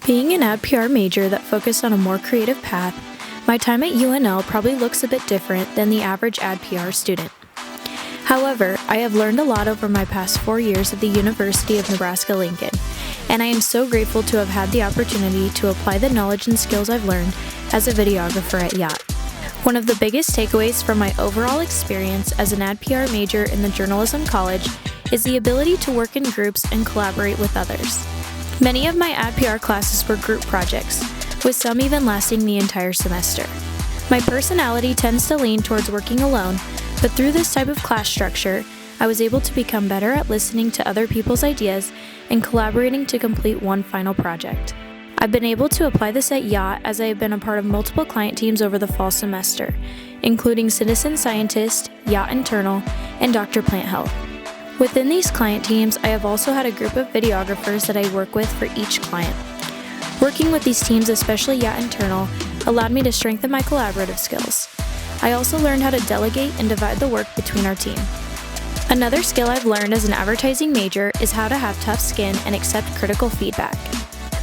Being an ad PR major that focused on a more creative path, my time at UNL probably looks a bit different than the average ad PR student. However, I have learned a lot over my past 4 years at the University of Nebraska-Lincoln, and I am so grateful to have had the opportunity to apply the knowledge and skills I've learned as a videographer at Yacht. One of the biggest takeaways from my overall experience as an ad PR major in the journalism college is the ability to work in groups and collaborate with others. Many of my ad PR classes were group projects, with some even lasting the entire semester. My personality tends to lean towards working alone, but through this type of class structure, I was able to become better at listening to other people's ideas and collaborating to complete one final project. I've been able to apply this at Yacht as I have been a part of multiple client teams over the fall semester, including Citizen Scientist, Yacht Internal, and Dr. Plant Health. Within these client teams, I have also had a group of videographers that I work with for each client. Working with these teams, especially Yacht Internal, allowed me to strengthen my collaborative skills. I also learned how to delegate and divide the work between our team. Another skill I've learned as an advertising major is how to have tough skin and accept critical feedback.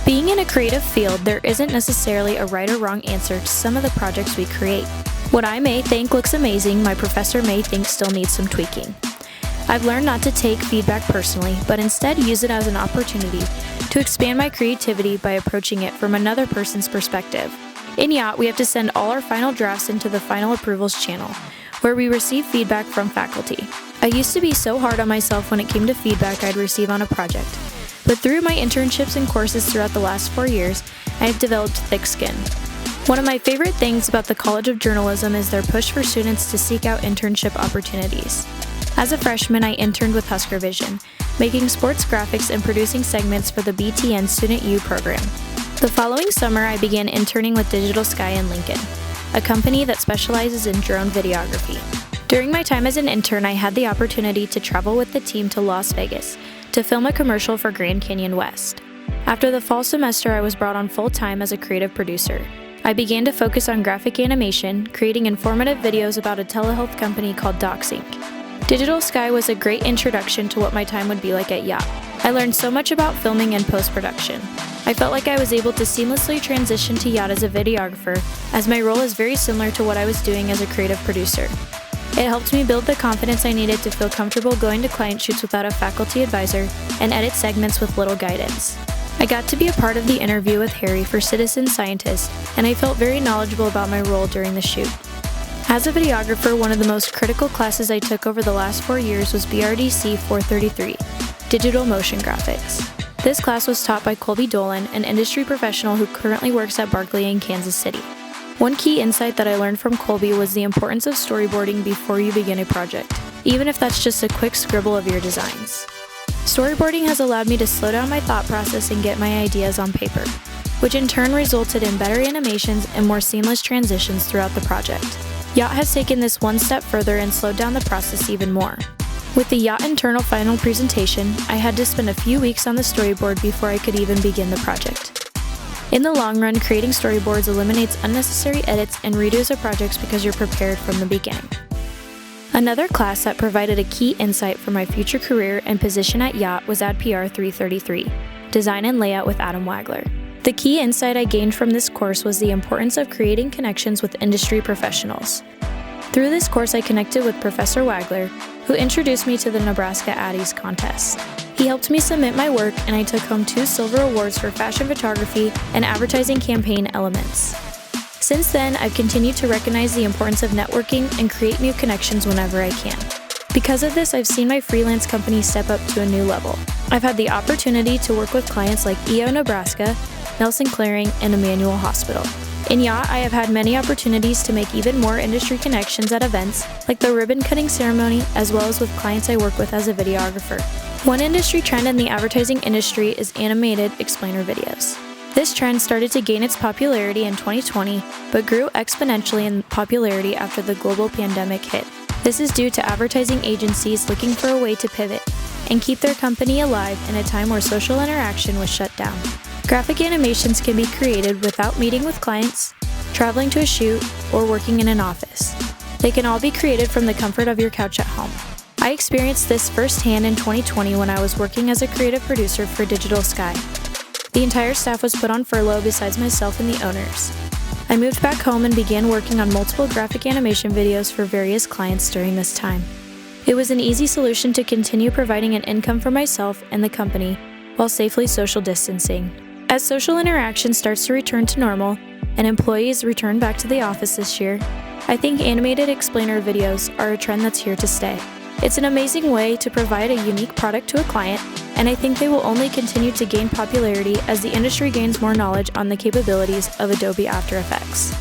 Being in a creative field, there isn't necessarily a right or wrong answer to some of the projects we create. What I may think looks amazing, my professor may think still needs some tweaking. I've learned not to take feedback personally, but instead use it as an opportunity to expand my creativity by approaching it from another person's perspective. In Yacht, we have to send all our final drafts into the final approvals channel, where we receive feedback from faculty. I used to be so hard on myself when it came to feedback I'd receive on a project, but through my internships and courses throughout the last 4 years, I have developed thick skin. One of my favorite things about the College of Journalism is their push for students to seek out internship opportunities. As a freshman, I interned with Husker Vision, making sports graphics and producing segments for the BTN Student U program. The following summer, I began interning with Digital Sky in Lincoln, a company that specializes in drone videography. During my time as an intern, I had the opportunity to travel with the team to Las Vegas to film a commercial for Grand Canyon West. After the fall semester, I was brought on full-time as a creative producer. I began to focus on graphic animation, creating informative videos about a telehealth company called DocSync. Digital Sky was a great introduction to what my time would be like at Yacht. I learned so much about filming and post-production. I felt like I was able to seamlessly transition to Yacht as a videographer, as my role is very similar to what I was doing as a creative producer. It helped me build the confidence I needed to feel comfortable going to client shoots without a faculty advisor and edit segments with little guidance. I got to be a part of the interview with Harry for Citizen Scientist, and I felt very knowledgeable about my role during the shoot. As a videographer, one of the most critical classes I took over the last 4 years was BRDC 433, Digital Motion Graphics. This class was taught by Colby Dolan, an industry professional who currently works at Barkley in Kansas City. One key insight that I learned from Colby was the importance of storyboarding before you begin a project, even if that's just a quick scribble of your designs. Storyboarding has allowed me to slow down my thought process and get my ideas on paper, which in turn resulted in better animations and more seamless transitions throughout the project. Yacht has taken this one step further and slowed down the process even more. With the Yacht Internal final presentation, I had to spend a few weeks on the storyboard before I could even begin the project. In the long run, creating storyboards eliminates unnecessary edits and redos of projects because you're prepared from the beginning. Another class that provided a key insight for my future career and position at Yacht was Ad PR 333, Design and Layout with Adam Wagler. The key insight I gained from this course was the importance of creating connections with industry professionals. Through this course, I connected with Professor Wagler, who introduced me to the Nebraska Addies contest. He helped me submit my work, and I took home 2 silver awards for fashion photography and advertising campaign elements. Since then, I've continued to recognize the importance of networking and create new connections whenever I can. Because of this, I've seen my freelance company step up to a new level. I've had the opportunity to work with clients like EO Nebraska, Nelson Clearing, and Emmanuel Hospital. In Yacht, I have had many opportunities to make even more industry connections at events like the ribbon cutting ceremony, as well as with clients I work with as a videographer. One industry trend in the advertising industry is animated explainer videos. This trend started to gain its popularity in 2020, but grew exponentially in popularity after the global pandemic hit. This is due to advertising agencies looking for a way to pivot and keep their company alive in a time where social interaction was shut down. Graphic animations can be created without meeting with clients, traveling to a shoot, or working in an office. They can all be created from the comfort of your couch at home. I experienced this firsthand in 2020 when I was working as a creative producer for Digital Sky. The entire staff was put on furlough besides myself and the owners. I moved back home and began working on multiple graphic animation videos for various clients during this time. It was an easy solution to continue providing an income for myself and the company while safely social distancing. As social interaction starts to return to normal and employees return back to the office this year, I think animated explainer videos are a trend that's here to stay. It's an amazing way to provide a unique product to a client, and I think they will only continue to gain popularity as the industry gains more knowledge on the capabilities of Adobe After Effects.